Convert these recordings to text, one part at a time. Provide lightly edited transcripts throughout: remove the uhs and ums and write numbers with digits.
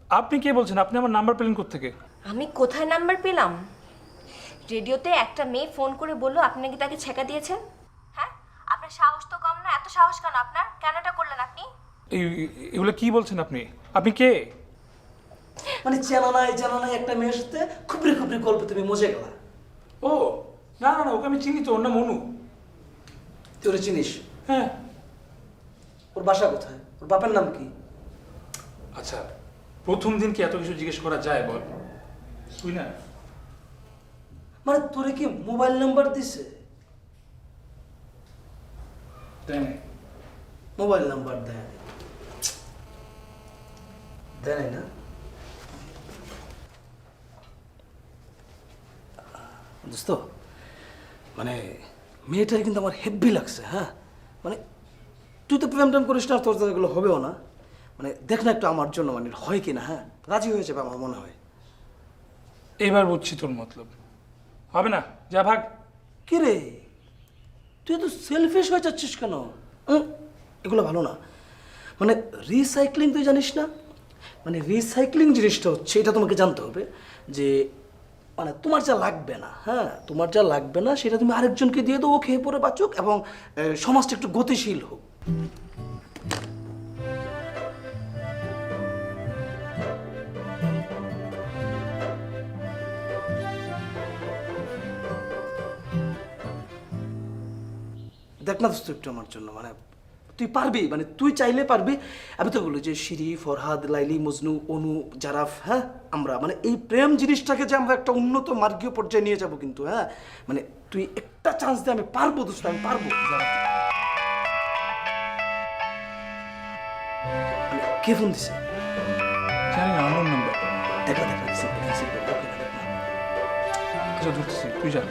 আপনি কে বলছেন? আপনি আমার নাম্বার পেলেন কোত্থেকে? আমি কোথায় নাম্বার পেলাম? রেডিওতে একটা মেয়ে ফোন করে বললো আপনি নাকি তাকে ছেঁকা দিয়েছেন। হ্যাঁ, আপনার সাহস তো কম না। এত সাহস কেন আপনার? কেন এটা করলেন আপনি? এগুলো কি বলছেন আপনি? আপনি কে? মানে চেনা নাই একটা মেয়ের সাথে খুবরি খুবরি গল্প তুমি মজে গেলা। ও না না না, ওকে আমি চিনি তো, ওর নাম মনু। তুই ওরে চিনিস? হ্যাঁ। ওর বাসা কোথায়? ওর বাপের নাম কি? আচ্ছা, প্রথম দিন কি এত কিছু জিজ্ঞেস করা যায় বল? তুই না মানে তোরে কি মোবাইল নাম্বার দিছে? তাই না? মোবাইল নাম্বার দেয় নাই না? দোস্ত, মানে মেয়েটার কিন্তু আমার হেভি লাগছে। হ্যাঁ, মানে তুই তো প্রেম টেম করিস না, তোর তো এগুলো হবেও না। মানে দেখ না একটু আমার জন্য, মানে হয় কি না। হ্যাঁ, রাজি হয়ে যাবে আমার মনে হয়। এবার বুঝছি তোর মতলব। হবে না, যা ভাগ। কে রে, তুই তো সেলফিশ হয়ে যাচ্ছিস কেন? এগুলো ভালো না। মানে রিসাইক্লিং তুই জানিস না? মানে রিসাইক্লিং জিনিসটা হচ্ছে, এটা তোমাকে জানতে হবে যে মানে তোমার যা লাগবে না, হ্যাঁ তোমার যা লাগবে না সেটা তুমি আরেকজনকে দিয়ে দাও, ও খেয়ে পরে বাঁচুক এবং সমাজটা একটু গতিশীল হোক। দেখ না দোস্ত একটু আমার জন্য, মানে তুই পারবি, মানে তুই চাইলে পারবি। আমি তো বলি যে শিরি, ফরহাদ, লাইলি, মজনু, অনু, জারাফ, হ্যাঁ আমরা মানে এই প্রেম জিনিসটাকে যে আমরা একটা উন্নত মার্গীয় পর্যায়ে নিয়ে যাব কিন্তু। হ্যাঁ, মানে তুই একটা চান্স দে, আমি পারবো দোস্ত, আমি পারবো। মানে কে ফোন দিছে? জানি না, আমার নাম্বার। দেখা দেখা রিসিভ কর, রিসিভ কর, ওকে না দেখ না। আচ্ছা ধরতেছি, তুই যা।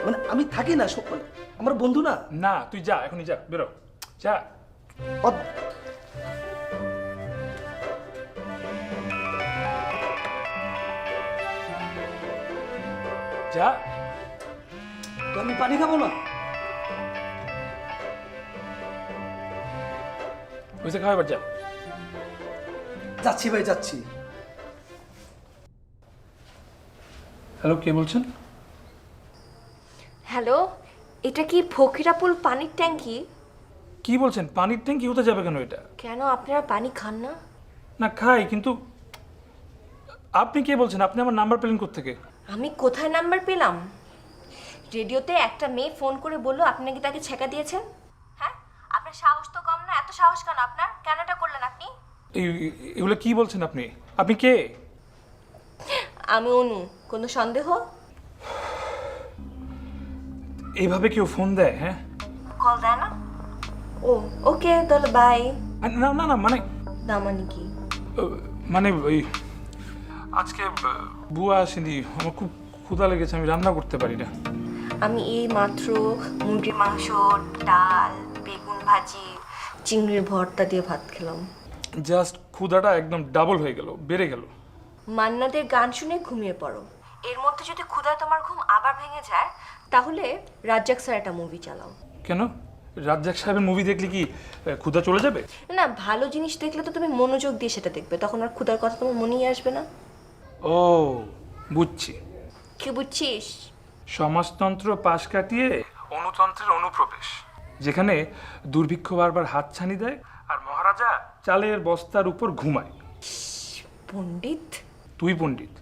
মানে আমি থাকি না সব, মানে আমার বন্ধু না। না তুই যা, এখনই যা, বেরো, যা। যা। তো আমি পানি খাবো না? ওইসে খাওয়া, এবার যা। যাচ্ছি ভাই, যাচ্ছি। হ্যালো, কে বলছেন? হ্যালো, এটা কি ফকিরাপুল পানির ট্যাঙ্কি? কি বলছেন? পানির ট্যাঙ্কি হতে যাবে কেন এটা? কেন আপনারা পানি খান না? না খাই, কিন্তু আপনি কে বলছেন? আপনি আমার নাম্বার পেলেন কোত্থেকে? আমি কোথায় নাম্বার পেলাম? রেডিওতে একটা মেয়ে ফোন করে বললো আপনি নাকি তাকে ছেঁকা দিয়েছেন। হ্যাঁ, আপনার সাহস তো কম না। এত সাহস কেন আপনার? কেন এটা করলেন আপনি? এগুলো কি বলছেন আপনি? আপনি কে? আমি অনু। কোনো সন্দেহ? এইভাবে কেউ ফোন দেয়? হ্যাঁ, কল দেয় না? ও ওকে, তাহলে বাই। না না না, মানে না মানে কি? মানে ওই আজকে বুয়া আসেনি, আমার খুব ক্ষুধা লেগেছে, আমি রান্না করতে পারি না। আমি এই মাত্র মুরগির মাংস, ডাল, বেগুন ভাজি, চিংড়ির ভর্তা দিয়ে ভাত খেলাম। জাস্ট ক্ষুধাটা একদম ডাবল হয়ে গেল, বেড়ে গেল। মান্নাদের গান শুনে ঘুমিয়ে পড়ো। এর মধ্যে যদি ক্ষুধায় তোমার ঘুম আবার ভেঙে যায়, তাহলে রাজ্জাক স্যার একটা মুভি চালাও। কেন? রাজ্জাক সাহেবের মুভি দেখলে কি ক্ষুধা চলে যাবে? না, ভালো জিনিস দেখলে তো তুমি মনোযোগ দিয়ে সেটা দেখবে, তখন আর ক্ষুধার কথা তোমার মনেই আসবে না। ও বুঝছি। কি বুঝছিস? সমাজতন্ত্র পাশ কাটিয়ে অনুতন্ত্রের অনুপ্রবেশ, যেখানে দুর্ভিক্ষ বারবার হাতছানি দেয় আর মহারাজা চালের বস্তার উপর ঘুমায়। পণ্ডিত। তুই পণ্ডিত।